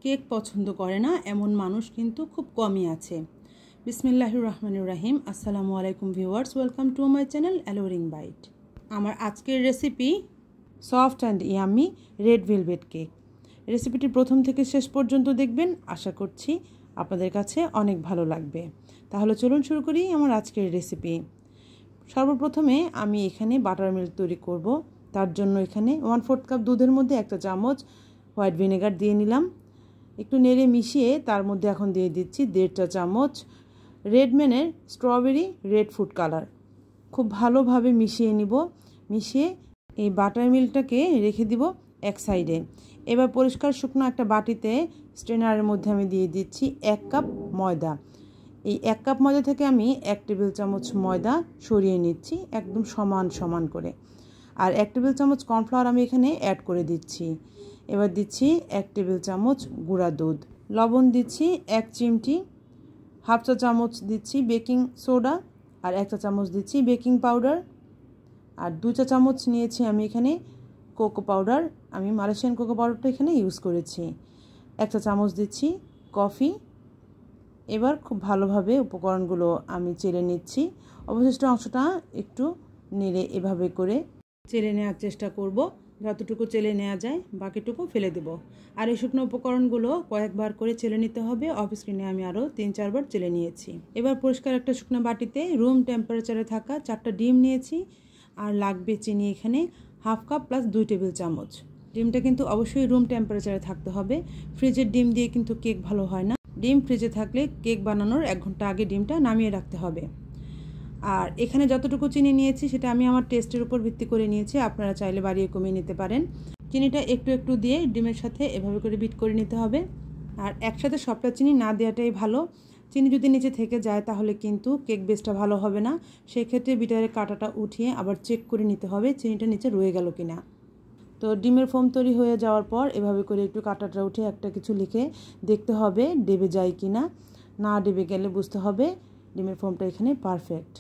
Cake পছন্দ করে না এমন মানুষ কিন্তু খুব কমই আছে। বিসমিল্লাহির রহমানির রহিম। আসসালামু আলাইকুম viewers, welcome to my channel alluring bite. আমার আজকের recipe soft and yummy red velvet cake. রেসিপিটি প্রথম থেকে শেষ পর্যন্ত দেখবেন, আশা করছি আপনাদের কাছে অনেক ভালো লাগবে। তাহলে চলুন শুরু করি আমার আজকের রেসিপি। সর্বপ্রথমে আমি এখানে বাটার মিল্ক তৈরি করব। তার জন্য এখানে 1/4 কাপ দুধের মধ্যে 1 চামচ হোয়াইট ভিনেগার দিয়ে নিলাম। একটু নেড়ে মিশিয়ে তার মধ্যে এখন দিয়ে দিচ্ছি 1.5 চামচ রেডম্যানের স্ট্রবেরি রেড ফুড কালার। খুব ভালোভাবে মিশিয়ে নিব। মিশিয়ে এই বাটার মিল্কটাকে রেখে দিব এক সাইডে। এবার পরিষ্কার শুকনো একটা বাটিতে স্ট্রেনারের মধ্যে আমি দিয়ে দিচ্ছি 1 কাপ ময়দা। এই 1 কাপ ময়দা থেকে আমি 1 টেবিল চামচ ময়দা সরিয়ে নিচ্ছি একদম সমান সমান করে। আর 1 টেবিল চামচ কর্নফ্লাওয়ার আমি এখানে অ্যাড করে দিচ্ছি। এবার দিচ্ছি 1 টেবিল চামচ গুঁড়া দুধ, লবণ দিচ্ছি 1 চিমটি, 1/2 চা চামচ দিচ্ছি বেকিং সোডা, আর 1 চা চামচ দিচ্ছি বেকিং পাউডার, আর 2 চা চামচ নিয়েছি আমি এখানে কোকো পাউডার। আমি মালয়েশিয়ান কোকো পাউডারটা এখানে ইউজ করেছি। 1 চা চামচ দিচ্ছি কফি। এবার খুব ভালোভাবে উপকরণগুলো আমি চেলে নিচ্ছি। অবশিষ্ট অংশটা একটু নেড়ে এভাবে করে চেলে নেওয়ার চেষ্টা করব। যতটুকু চেলে নেওয়া যায় বাকিটুকু ফেলে দেব। আর এই শুকনো উপকরণগুলো কয়েকবার করে চেলে নিতে হবে। অফ স্ক্রিনে আমি আরও 3-4 বার চেলে নিয়েছি। এবার পরিষ্কার একটা শুকনো বাটিতে রুম টেম্পারেচারে থাকা 4টা ডিম নিয়েছি। আর লাগবে চিনি এখানে 1/2 কাপ প্লাস 2 টেবিল চামচ। ডিমটা কিন্তু অবশ্যই রুম টেম্পারেচারে থাকতে হবে। ফ্রিজের ডিম দিয়ে কিন্তু কেক ভালো হয় না। ডিম ফ্রিজে থাকলে কেক বানানোর 1 ঘন্টা আগে ডিমটা নামিয়ে রাখতে হবে। আর এখানে যতটুকু চিনি নিয়েছি সেটা আমি আমার টেস্টের উপর ভিত্তি করে নিয়েছি। আপনারা চাইলে বাড়িয়ে কমিয়ে নিতে পারেন। চিনিটা একটু একটু দিয়ে ডিমের সাথে এভাবে করে বিট করে নিতে হবে। আর একসাথে সবটা চিনি না দেওয়াটাই ভালো। চিনি যদি নিচে থেকে যায় তাহলে কিন্তু কেক বেসটা ভালো হবে না। সেক্ষেত্রে বিটারের কাঁটাটা উঠিয়ে আবার চেক করে নিতে হবে চিনিটা নিচে রয়ে গেল কিনা। তো ডিমের ফোম তৈরি হয়ে যাওয়ার পর এভাবে করে একটু কাঁটাটা উঠে একটা কিছু লিখে দেখতে হবে ডেবে যায় কিনা। না ডেবে গেলে বুঝতে হবে ডিমের ফোমটা এখানে পারফেক্ট।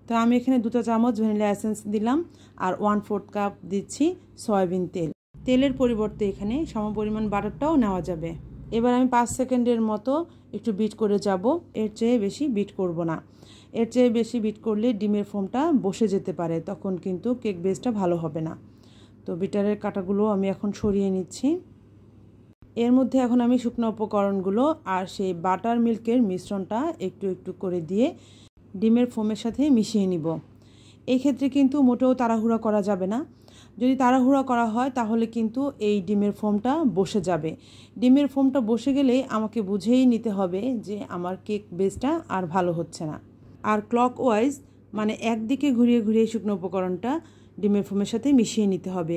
তো আমি এখানে 2 চা চামচ ভ্যানিলা এসেন্স দিলাম আর 1/4 কাপ দিচ্ছি সয়াবিন তেল। তেলের পরিবর্তে এখানে সমপরিমাণ বাটারটাও নেওয়া যাবে। এবার আমি 5 সেকেন্ডের মতো একটু বিট করে যাব। এর চেয়ে বেশি বিট করব না। এর চেয়ে বেশি বিট করলে ডিমের ফোমটা বসে যেতে পারে, তখন কিন্তু কেক বেসটা ভালো হবে না। তো বিটারের কাঁটাগুলো আমি এখন সরিয়ে নিচ্ছি। এর মধ্যে এখন আমি শুকনো উপকরণগুলো আর সেই বাটার মিল্কের মিশ্রণটা একটু একটু করে দিয়ে ডিমের ফোমের সাথে মিশিয়ে নিব। এই ক্ষেত্রে কিন্তু মোটেও তাড়াহুড়া করা যাবে না। যদি তাড়াহুড়া করা হয় তাহলে কিন্তু এই ডিমের ফোমটা বসে যাবে। ডিমের ফোমটা বসে গেলেই আমাকে বুঝেই নিতে হবে যে আমার কেক বেসটা আর ভালো হচ্ছে না। আর ক্লকওয়াইজ মানে একদিকে ঘুরিয়ে ঘুরিয়ে শুকনো উপকরণটা ডিমের ফোমের সাথে মিশিয়ে নিতে হবে।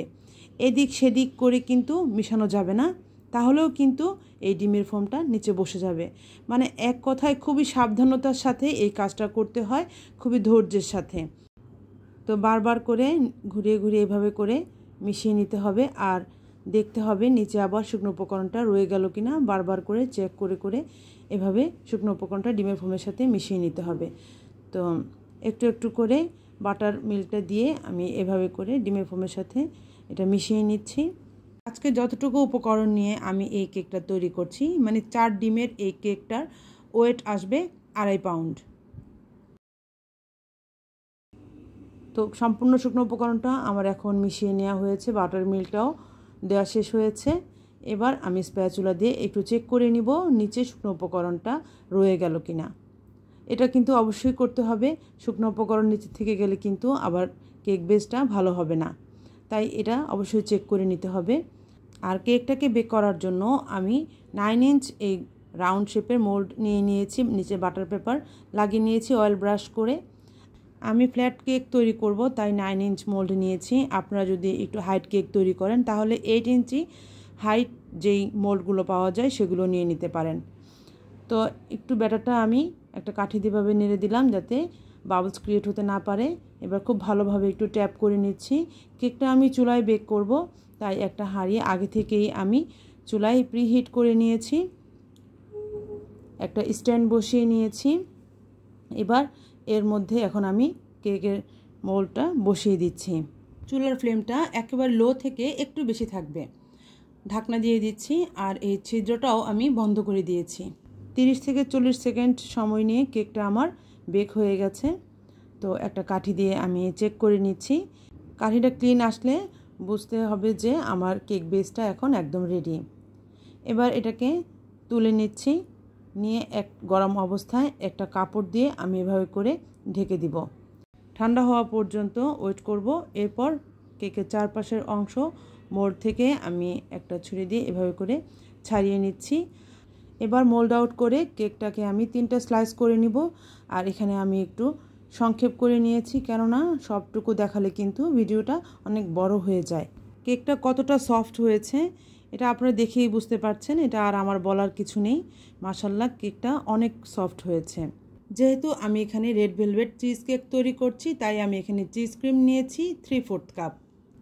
এদিক সেদিক করে কিন্তু মিশানো যাবে না, তাহলেও কিন্তু এই ডিমের ফোমটা নিচে বসে যাবে। মানে এক কথায় খুবই সাবধানতার সাথে এই কাজটা করতে হয়, খুবই ধৈর্যের সাথে। তো বারবার করে ঘুরিয়ে ঘুরিয়ে এভাবে করে মিশিয়ে নিতে হবে। আর দেখতে হবে নিচে আবার শুকনো উপকরণটা রয়ে গেল কিনা। বারবার করে চেক করে করে এভাবে শুকনো উপকরণটা ডিমের ফোমের সাথে মিশিয়ে নিতে হবে। তো একটু একটু করে বাটার মিল্কটা দিয়ে আমি এভাবে করে ডিমের ফোমের সাথে এটা মিশিয়ে নিচ্ছি। আজকে যতটুকু উপকরণ নিয়ে আমি এই কেকটা তৈরি করছি, মানে 4 ডিমের এই কেকটার ওয়েট আসবে 2.5 পাউন্ড। তো সম্পূর্ণ শুকনো উপকরণটা আমার এখন মিশিয়ে নেওয়া হয়েছে, বাটার মিল্কটাও দেওয়া শেষ হয়েছে। এবার আমি স্প্যাচুলা দিয়ে একটু চেক করে নিব নিচে শুকনো উপকরণটা রয়ে গেল কিনা। এটা কিন্তু অবশ্যই করতে হবে। শুকনো উপকরণ নিচে থেকে গেলে কিন্তু আবার কেক বেসটা ভালো হবে না, তাই এটা অবশ্যই চেক করে নিতে হবে। আর কেকটাকে বেক করার জন্য আমি 9 ইঞ্চ এই রাউন্ড শেপের মোল্ড নিয়ে নিয়েছি। নিচে বাটার পেপার লাগিয়ে নিয়েছি অয়েল ব্রাশ করে। আমি ফ্ল্যাট কেক তৈরি করব তাই 9 ইঞ্চ মোল্ড নিয়েছি। আপনারা যদি একটু হাইট কেক তৈরি করেন তাহলে 8 ইঞ্চি হাইট যেই মোল্ডগুলো পাওয়া যায় সেগুলো নিয়ে নিতে পারেন। তো একটু ব্যাটারটা আমি একটা কাঠি দিয়ে নেড়ে দিলাম যাতে বাবলস ক্রিয়েট হতে না পারে। এবার খুব ভালোভাবে একটু ট্যাপ করে নিচ্ছি। কেকটা আমি চুলায় বেক করব, তাই একটা হাঁড়ি আগে থেকেই আমি চুলায় প্রিহিট করে নিয়েছি। একটা স্ট্যান্ড বসিয়ে নিয়েছি। এবার এর মধ্যে এখন আমি কেকের মোল্ডটা বসিয়ে দিচ্ছি। চুলার ফ্লেমটা একেবারে লো থেকে একটু বেশি থাকবে। ঢাকনা দিয়ে দিচ্ছি আর এই ছিদ্রটাও আমি বন্ধ করে দিয়েছি। 30 থেকে 40 সেকেন্ড সময় নিয়ে কেকটা আমার বেক হয়ে গেছে। তো একটা কাঠি দিয়ে আমি চেক করে নিচ্ছি। কাঠিটা ক্লিন আসলে বুঝতে হবে যে আমার কেক বেসটা এখন একদম রেডি। এবার এটাকে তুলে নিচ্ছি, নিয়ে এক গরম অবস্থায় একটা কাপড় দিয়ে আমি এভাবে করে ঢেকে দিব। ঠান্ডা হওয়া পর্যন্ত ওয়েট করব। এরপর কেকের চারপাশের অংশ মোল্ড থেকে আমি একটা ছুরি দিয়ে এভাবে করে ছাড়িয়ে নিচ্ছি। এবার মোল্ড আউট করে কেকটাকে আমি 3টা স্লাইস করে নিব। আর এখানে আমি একটু সংক্ষেপ করে নিয়েছি, কেননা সবটুকু দেখালে কিন্তু ভিডিওটা অনেক বড় হয়ে যায়। কেকটা কতটা সফট হয়েছে এটা আপনারা দেখেই বুঝতে পারছেন, এটা আর আমার বলার কিছু নেই। মাশাআল্লাহ, কেকটা অনেক সফট হয়েছে। যেহেতু আমি এখানে রেড ভেলভেট চিজ কেক তৈরি করছি, তাই আমি এখানে চিজ ক্রিম নিয়েছি 3/4 কাপ।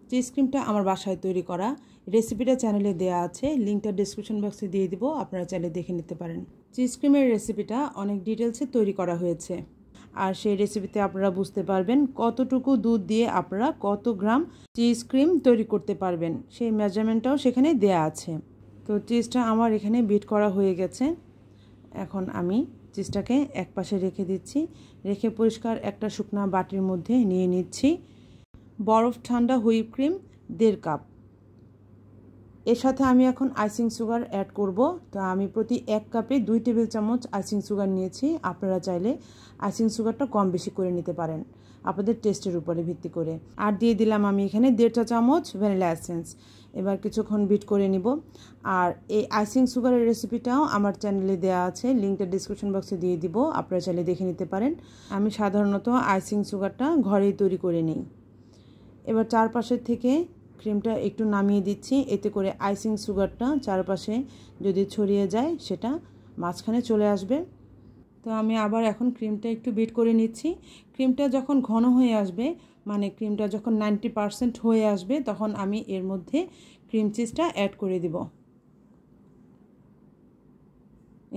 চিজ ক্রিমটা আমার বাসায় তৈরি করা, রেসিপিটা চ্যানেলে দেওয়া আছে, লিঙ্কটা ডেসক্রিপশন বক্সে দিয়ে দিব, আপনারা চাইলে দেখে নিতে পারেন। চিজ ক্রিমের রেসিপিটা অনেক ডিটেলসে তৈরি করা হয়েছে, আর সেই রেসিপিতে আপনারা বুঝতে পারবেন কতটুকু দুধ দিয়ে আপনারা কত গ্রাম চিজ ক্রিম তৈরি করতে পারবেন, সেই মেজারমেন্টটাও সেখানে দেয়া আছে। তো চিজটা আমার এখানে বিট করা হয়ে গেছে। এখন আমি চিজটাকে এক পাশে রেখে দিচ্ছি, রেখে পরিষ্কার একটা শুকনা বাটির মধ্যে নিয়ে নিচ্ছি বরফ ঠান্ডা হুইপ ক্রিম 1.5 কাপ। এর সাথে আমি এখন আইসিং সুগার অ্যাড করব। তো আমি প্রতি 1 কাপে 2 টেবিল চামচ আইসিং সুগার নিয়েছি। আপনারা চাইলে আইসিং সুগারটা কম বেশি করে নিতে পারেন আপনাদের টেস্টের উপরে ভিত্তি করে। আর দিয়ে দিলাম আমি এখানে 1.5 চা চামচ ভ্যানিলা এসেন্স। এবার কিছুক্ষণ বিট করে নিব। আর এই আইসিং সুগারের রেসিপিটাও আমার চ্যানেলে দেওয়া আছে, লিঙ্কটা ডিসক্রিপশন বক্সে দিয়ে দিব, আপনারা চাইলে দেখে নিতে পারেন। আমি সাধারণত আইসিং সুগারটা ঘরেই তৈরি করে নিই। এবার চারপাশের থেকে ক্রিমটা একটু নামিয়ে দিচ্ছি, এতে করে আইসিং সুগারটা চারপাশে যদি ছড়িয়ে যায় সেটা মাঝখানে চলে আসবে। তো আমি আবার এখন ক্রিমটা একটু বিট করে নিচ্ছি। ক্রিমটা যখন ঘন হয়ে আসবে, মানে ক্রিমটা যখন 90% হয়ে আসবে, তখন আমি এর মধ্যে ক্রিম চিজটা অ্যাড করে দিব।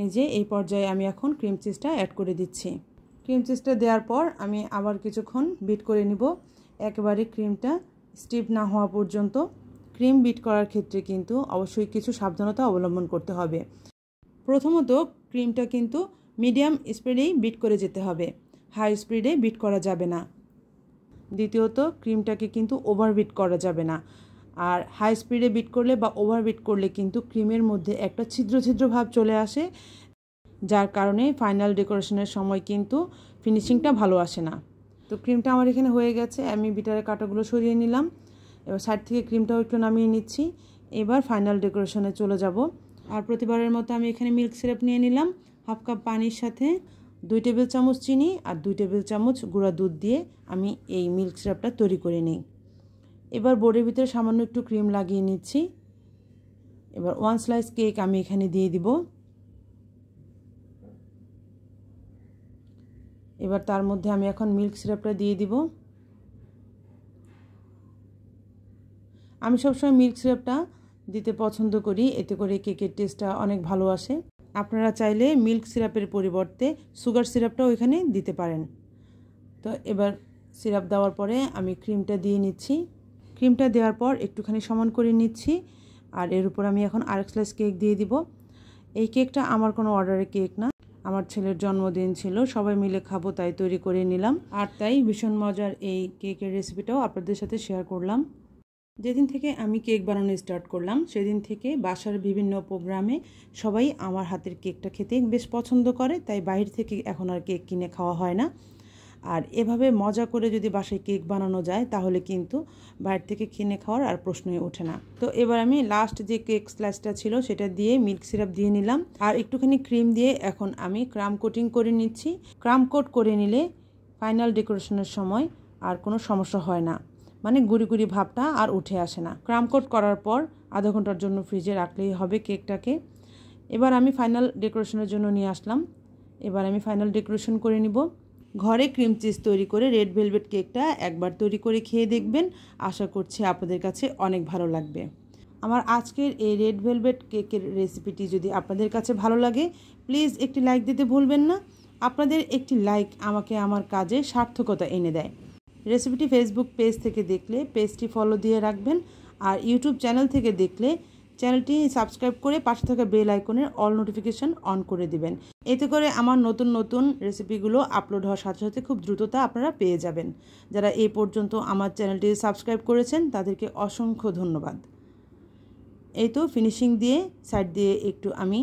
এই যে এই পর্যায়ে আমি এখন ক্রিম চিজটা অ্যাড করে দিচ্ছি। ক্রিম চিজটা দেওয়ার পর আমি আবার কিছুক্ষণ বিট করে নিব, একেবারে ক্রিমটা স্টিফ না হওয়া পর্যন্ত। ক্রিম বিট করার ক্ষেত্রে কিন্তু অবশ্যই কিছু সাবধানতা অবলম্বন করতে হবে। প্রথমত ক্রিমটা কিন্তু মিডিয়াম স্পিডেই বিট করে যেতে হবে, হাই স্পিডে বিট করা যাবে না। দ্বিতীয়ত ক্রিমটাকে কিন্তু ওভার বিট করা যাবে না। আর হাই স্পিডে বিট করলে বা ওভার বিট করলে কিন্তু ক্রিমের মধ্যে একটা ছিদ্র ছিদ্র ভাব চলে আসে, যার কারণে ফাইনাল ডেকোরেশনের সময় কিন্তু ফিনিশিংটা ভালো আসে না। তো ক্রিমটা আমার এখানে হয়ে গেছে, আমি বিটারের কাঁটাগুলো সরিয়ে নিলাম। এবার সাইড থেকে ক্রিমটাও একটু নামিয়ে নিচ্ছি। এবার ফাইনাল ডেকোরেশনে চলে যাব। আর প্রতিবারের মতো আমি এখানে মিল্ক সিরাপ নিয়ে নিলাম 1/2 কাপ পানির সাথে 2 টেবিল চামচ চিনি আর 2 টেবিল চামচ গুঁড়া দুধ দিয়ে আমি এই মিল্ক সিরাপটা তৈরি করে নিই। এবার বোর্ডের ভিতরে সামান্য একটু ক্রিম লাগিয়ে নিচ্ছি। এবার 1 স্লাইস কেক আমি এখানে দিয়ে দিব। এবার তার মধ্যে আমি এখন মিল্ক সিরাপটা দিয়ে দিব। আমি সবসময় মিল্ক সিরাপটা দিতে পছন্দ করি, এতে করে কেকের টেস্টটা অনেক ভালো আসে। আপনারা চাইলে মিল্ক সিরাপের পরিবর্তে সুগার সিরাপটাও এখানে দিতে পারেন। তো এবার সিরাপ দেওয়ার পরে আমি ক্রিমটা দিয়ে নিচ্ছি। ক্রিমটা দেওয়ার পর একটুখানি সমান করে নিচ্ছি। আর এর উপর আমি এখন আরেক স্লাইস কেক দিয়ে দিব। এই কেকটা আমার কোনো অর্ডারের কেক না, আমার ছেলের জন্মদিন ছিল, সবাই মিলে খাবো তাই তৈরি করে নিলাম। আর তাই ভীষণ মজার এই কেকের রেসিপিটাও আপনাদের সাথে শেয়ার করলাম। যেদিন থেকে আমি কেক বানানো স্টার্ট করলাম সেদিন থেকে বাসার বিভিন্ন প্রোগ্রামে সবাই আমার হাতের কেকটা খেতে বেশ পছন্দ করে, তাই বাইরে থেকে এখন আর কেক কিনে খাওয়া হয় না। আর এভাবে মজা করে যদি বাসায় কেক বানানো যায় তাহলে কিন্তু বাইরে থেকে কিনে খাওয়ার আর প্রশ্নই ওঠে না। তো এবার আমি লাস্ট যে কেক স্লাইসটা ছিল সেটা দিয়ে মিল্ক সিরাপ দিয়ে নিলাম আর একটুখানি ক্রিম দিয়ে এখন আমি ক্রাম কোটিং করে নিচ্ছি। ক্রাম কোট করে নিলে ফাইনাল ডেকোরেশনের সময় আর কোনো সমস্যা হয় না, মানে গুড়ি গুড়ি ভাবটা আর উঠে আসে না। ক্রাম কোট করার পর আধা ঘন্টার জন্য ফ্রিজে রাখলেই হবে কেকটাকে। এবার আমি ফাইনাল ডেকোরেশনের জন্য নিয়ে আসলাম। এবার আমি ফাইনাল ডেকোরেশন করে নিব। ঘরে ক্রিম চিজ তৈরি করে রেড ভেলভেট কেকটা একবার তৈরি করে খেয়ে দেখবেন, আশা করছি আপনাদের কাছে অনেক ভালো লাগবে। আমার আজকের এই রেড ভেলভেট কেকের রেসিপিটি যদি আপনাদের কাছে ভালো লাগে প্লিজ একটি লাইক দিতে ভুলবেন না। আপনাদের একটি লাইক আমাকে আমার কাজে সার্থকতা এনে দেয়। রেসিপিটি ফেসবুক পেজ থেকে দেখলে পেজটি ফলো দিয়ে রাখবেন, আর ইউটিউব চ্যানেল থেকে দেখলে চ্যানেলটি সাবস্ক্রাইব করে পাশে থাকা বেল আইকনের অল নোটিফিকেশন অন করে দিবেন। এতে করে আমার নতুন নতুন রেসিপিগুলো আপলোড হওয়ার সাথে সাথে খুব দ্রুততা আপনারা পেয়ে যাবেন। যারা এই পর্যন্ত আমার চ্যানেলটি সাবস্ক্রাইব করেছেন তাদেরকে অসংখ্য ধন্যবাদ। এই তো ফিনিশিং দিয়ে সাইড দিয়ে একটু আমি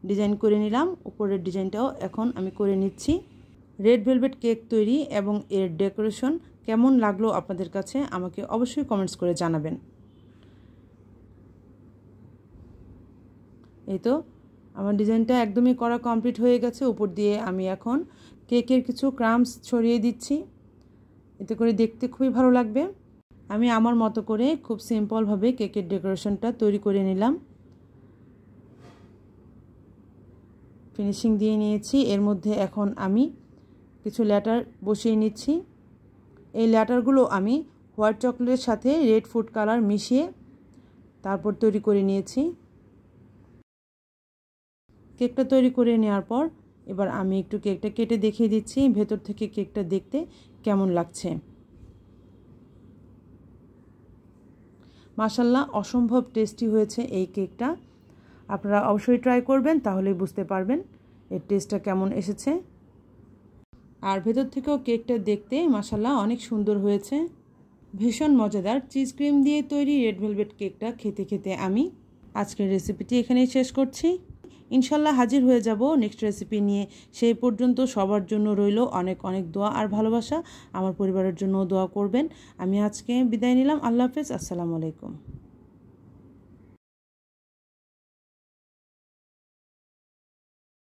ডিজাইন করে নিলাম। উপরের ডিজাইনটাও এখন আমি করে নিচ্ছি। রেড ভেলভেট কেক তৈরি এবং এর ডেকোরেশন কেমন লাগলো আপনাদের কাছে আমাকে অবশ্যই কমেন্টস করে জানাবেন। এই তো আমার ডিজাইনটা একদমই করা কমপ্লিট হয়ে গেছে। উপর দিয়ে আমি এখন কেকের কিছু ক্রাম্বস ছড়িয়ে দিচ্ছি, এতে করে দেখতে খুবই ভালো লাগবে। আমি আমার মতো করে খুব সিম্পলভাবে কেকের ডেকোরেশনটা তৈরি করে নিলাম। ফিনিশিং দিয়ে নিয়েছি। এর মধ্যে এখন আমি কিছু ল্যাটার বসিয়ে নিচ্ছি। এই ল্যাটারগুলো আমি হোয়াইট চকলেটের সাথে রেড ফুড কালার মিশিয়ে তারপর তৈরি করে নিয়েছি। কেকটা তৈরি করে নেওয়ার পর এবার আমি একটু কেকটা কেটে দেখিয়ে দিচ্ছি ভেতর থেকে কেকটা দেখতে কেমন লাগছে। মাশাআল্লাহ, অসম্ভব টেস্টি হয়েছে এই কেকটা। আপনারা অবশ্যই ট্রাই করবেন, তাহলেই বুঝতে পারবেন এর টেস্টটা কেমন এসেছে। আর ভেতর থেকেও কেকটা দেখতে মাশাআল্লাহ অনেক সুন্দর হয়েছে। ভীষণ মজাদার চিজ ক্রিম দিয়ে তৈরি রেড ভেলভেট কেকটা খেতে খেতে আমি আজকের রেসিপিটি এখানেই শেষ করছি। ইনশাল্লাহ হাজির হয়ে যাব নেক্সট রেসিপি নিয়ে। সেই পর্যন্ত সবার জন্য রইল অনেক অনেক দোয়া আর ভালোবাসা। আমার পরিবারের জন্য দোয়া করবেন। আমি আজকে বিদায় নিলাম। আল্লাহ হাফেজ। আসসালামু আলাইকুম।